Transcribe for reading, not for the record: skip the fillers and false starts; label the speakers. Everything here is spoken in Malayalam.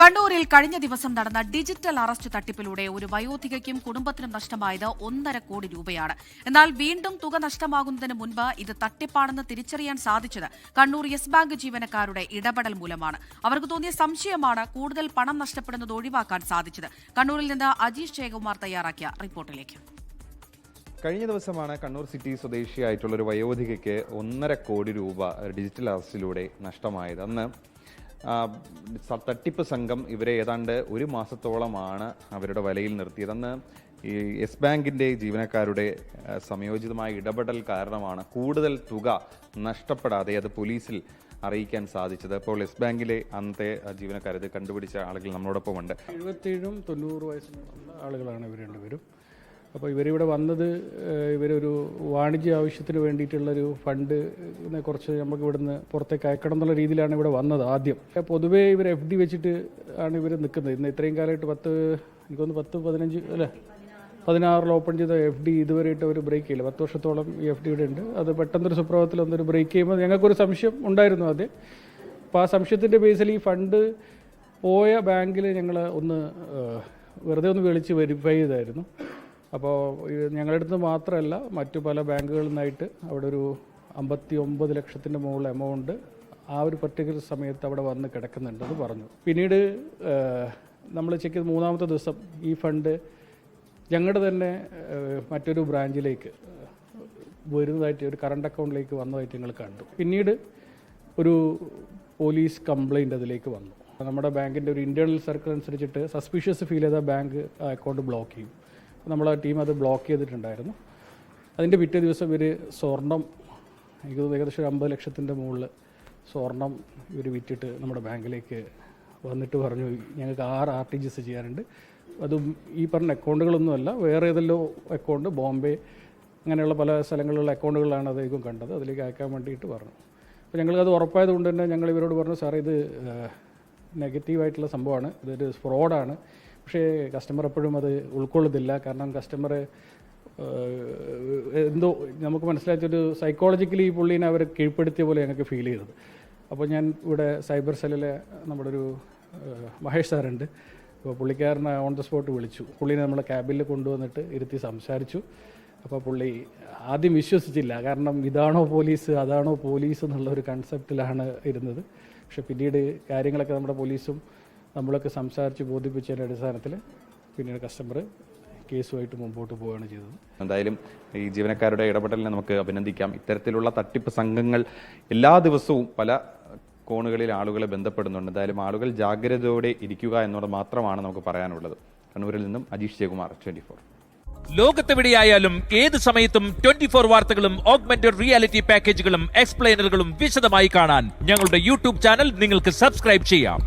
Speaker 1: കണ്ണൂരിൽ കഴിഞ്ഞ ദിവസം നടന്ന ഡിജിറ്റൽ അറസ്റ്റ് തട്ടിപ്പിലൂടെ ഒരു വയോധികയ്ക്കും കുടുംബത്തിനും നഷ്ടമായത് 1.5 കോടി രൂപയാണ്. എന്നാൽ വീണ്ടും തുക നഷ്ടമാകുന്നതിന് മുൻപ് ഇത് തട്ടിപ്പാണെന്ന് തിരിച്ചറിയാൻ സാധിച്ചത് കണ്ണൂർ യെസ് ബാങ്ക് ജീവനക്കാരുടെ ഇടപെടൽ മൂലമാണ്. അവർക്ക് തോന്നിയ സംശയമാണ് കൂടുതൽ പണം നഷ്ടപ്പെടുന്നത് ഒഴിവാക്കാൻ സാധിച്ചത്. കണ്ണൂരിൽ നിന്ന് അജീഷ് ജയകുമാർ തയ്യാറാക്കിയ റിപ്പോർട്ടിലേക്ക്.
Speaker 2: കഴിഞ്ഞ ദിവസമാണ് കണ്ണൂർ സിറ്റി സ്വദേശിയായിട്ടുള്ള ഒരു വയോധികയ്ക്ക് 1.5 കോടി രൂപ ഡിജിറ്റൽ അറസ്റ്റിലൂടെ നഷ്ടമായത്. അന്ന് തട്ടിപ്പ് സംഘം ഇവരെ ഏതാണ്ട് ഒരു മാസത്തോളമാണ് അവരുടെ വലയിൽ നിർത്തിയത്. അന്ന് ഈ യെസ് ബാങ്കിൻ്റെ ജീവനക്കാരുടെ സമയോചിതമായ ഇടപെടൽ കാരണമാണ് കൂടുതൽ തുക നഷ്ടപ്പെടാതെ അത് പോലീസിൽ അറിയിക്കാൻ സാധിച്ചത്. അപ്പോൾ യെസ് ബാങ്കിലെ അന്നത്തെ ജീവനക്കാരത് കണ്ടുപിടിച്ച ആളുകൾ നമ്മളോടൊപ്പം ഉണ്ട്.
Speaker 3: 77 90 വയസ്സുള്ള ആളുകളാണ് ഇവർ രണ്ടുപേരും. അപ്പോൾ ഇവരിവിടെ വന്നത് ഇവരൊരു വാണിജ്യ ആവശ്യത്തിന് വേണ്ടിയിട്ടുള്ളൊരു ഫണ്ടിനെ കുറച്ച് നമുക്ക് ഇവിടുന്ന് പുറത്തേക്ക് അയക്കണം എന്നുള്ള രീതിയിലാണ് ഇവിടെ വന്നത് ആദ്യം. പൊതുവേ ഇവർ FD വെച്ചിട്ട് ആണ് ഇവർ നിൽക്കുന്നത്. ഇന്ന് ഇത്രയും കാലമായിട്ട് 10-15 അല്ലേ 16 ഓപ്പൺ ചെയ്ത FD ഇതുവരെയായിട്ട് അവർ ബ്രേക്ക് ചെയ്യില്ല. 10 വർഷത്തോളം ഈ FD ഇവിടെ ഉണ്ട്. അത് പെട്ടെന്നൊരു സുപ്രഭാതത്തിൽ ഒന്നൊരു ബ്രേക്ക് ചെയ്യുമ്പോൾ ഞങ്ങൾക്കൊരു സംശയം ഉണ്ടായിരുന്നു ആദ്യം. അപ്പോൾ ആ സംശയത്തിൻ്റെ ബേസിൽ ഈ ഫണ്ട് പോയ ബാങ്കിൽ ഞങ്ങൾ വെറുതെ ഒന്ന് വിളിച്ച് വെരിഫൈ ചെയ്തായിരുന്നു. അപ്പോൾ ഞങ്ങളുടെ അടുത്ത് മാത്രമല്ല മറ്റു പല ബാങ്കുകളിൽ നിന്നായിട്ട് അവിടെ ഒരു 59 ലക്ഷത്തിൻ്റെ മുകളിൽ എമൗണ്ട് ആ ഒരു പർട്ടിക്കുലർ സമയത്ത് അവിടെ വന്ന് കിടക്കുന്നുണ്ടെന്ന് പറഞ്ഞു. പിന്നീട് നമ്മൾ ചെക്ക് ചെയ്ത് 3-ാമത്തെ ദിവസം ഈ ഫണ്ട് ഞങ്ങളുടെ തന്നെ മറ്റൊരു ബ്രാഞ്ചിലേക്ക് വരുന്നതായിട്ട് ഒരു കറണ്ട് അക്കൗണ്ടിലേക്ക് വന്നതായിട്ട് ഞങ്ങൾ കണ്ടു. പിന്നീട് ഒരു പോലീസ് കംപ്ലയിൻ്റ് അതിലേക്ക് വന്നു. നമ്മുടെ ബാങ്കിൻ്റെ ഒരു ഇൻറ്റേർണൽ സർക്കിൾ അനുസരിച്ചിട്ട് സസ്പീഷ്യസ് ഫീൽ ചെയ്ത ബാങ്ക് അക്കൗണ്ട് ബ്ലോക്ക് ചെയ്യും. നമ്മളെ ടീം അത് ബ്ലോക്ക് ചെയ്തിട്ടുണ്ടായിരുന്നു. അതിൻ്റെ പിറ്റേ ദിവസം ഇവർ സ്വർണം എനിക്ക് ഏകദേശം 50 ലക്ഷത്തിൻ്റെ മുകളിൽ സ്വർണം ഇവർ വിറ്റിട്ട് നമ്മുടെ ബാങ്കിലേക്ക് വന്നിട്ട് പറഞ്ഞു ഞങ്ങൾക്ക് 6 RTGS ചെയ്യാനുണ്ട്. അതും ഈ പറഞ്ഞ അക്കൗണ്ടുകളൊന്നുമല്ല, വേറെ ഏതെല്ലാം അക്കൗണ്ട് ബോംബെ അങ്ങനെയുള്ള പല സ്ഥലങ്ങളിലുള്ള അക്കൗണ്ടുകളാണ് അദ്ദേഹം കണ്ടത്. അതിലേക്ക് അയക്കാൻ വേണ്ടിയിട്ട് പറഞ്ഞു. അപ്പോൾ ഞങ്ങൾക്കത് ഉറപ്പായത് കൊണ്ട് തന്നെ ഞങ്ങൾ ഇവരോട് പറഞ്ഞു സാറേ ഇത് നെഗറ്റീവായിട്ടുള്ള സംഭവമാണ്, ഇതൊരു ഫ്രോഡാണ്. പക്ഷേ കസ്റ്റമർ എപ്പോഴും അത് ഉൾക്കൊള്ളുന്നില്ല. കാരണം കസ്റ്റമർ എന്തോ നമുക്ക് മനസ്സിലാക്കിയൊരു സൈക്കോളജിക്കലി ഈ പുള്ളീനെ അവർ കീഴ്പ്പെടുത്തിയ പോലെ ഞങ്ങൾക്ക് ഫീൽ ചെയ്തത്. അപ്പോൾ ഞാൻ ഇവിടെ സൈബർ സെല്ലിലെ നമ്മുടെ ഒരു മഹേഷ് സാറുണ്ട്. അപ്പോൾ പുള്ളിക്കാരനെ ഓൺ ദ സ്പോട്ട് വിളിച്ചു. പുള്ളീനെ നമ്മളെ ക്യാബിനിൽ കൊണ്ടുവന്നിട്ട് ഇരുത്തി സംസാരിച്ചു. അപ്പോൾ പുള്ളി ആദ്യം വിശ്വസിച്ചില്ല. കാരണം ഇതാണോ പോലീസ് അതാണോ പോലീസ് എന്നുള്ള ഒരു കൺസെപ്റ്റിലാണ് ഇരുന്നത്. പക്ഷെ പിന്നീട് കാര്യങ്ങളൊക്കെ നമ്മുടെ പോലീസും നമ്മളൊക്കെ സംസാരിച്ച് ബോധിപ്പിച്ചതിൻ്റെ അടിസ്ഥാനത്തിൽ പിന്നീട് കസ്റ്റമർ കേസുമായിട്ട് മുമ്പോട്ട് പോവുകയാണ് ചെയ്തത്.
Speaker 2: എന്തായാലും ഈ ജീവനക്കാരുടെ ഇടപെടലിനെ നമുക്ക് അഭിനന്ദിക്കാം. ഇത്തരത്തിലുള്ള തട്ടിപ്പ് സംഘങ്ങൾ എല്ലാ ദിവസവും പല കോണുകളിൽ ആളുകളെ ബന്ധപ്പെടുന്നുണ്ട്. എന്തായാലും ആളുകൾ ജാഗ്രതയോടെ ഇരിക്കുക എന്നത് മാത്രമാണ് നമുക്ക് പറയാനുള്ളത്. കണ്ണൂരിൽ നിന്നും അജീഷ് ജയകുമാർ, 24.
Speaker 4: ലോകത്തെവിടെയായാലും ഏത് സമയത്തും 24 വാർത്തകളും ഓഗ്മെന്റഡ് റിയാലിറ്റി പാക്കേജുകളും എക്സ്പ്ലെയിനറുകളും വിശദമായി കാണാൻ ഞങ്ങളുടെ YouTube ചാനൽ നിങ്ങൾക്ക് സബ്സ്ക്രൈബ് ചെയ്യാം.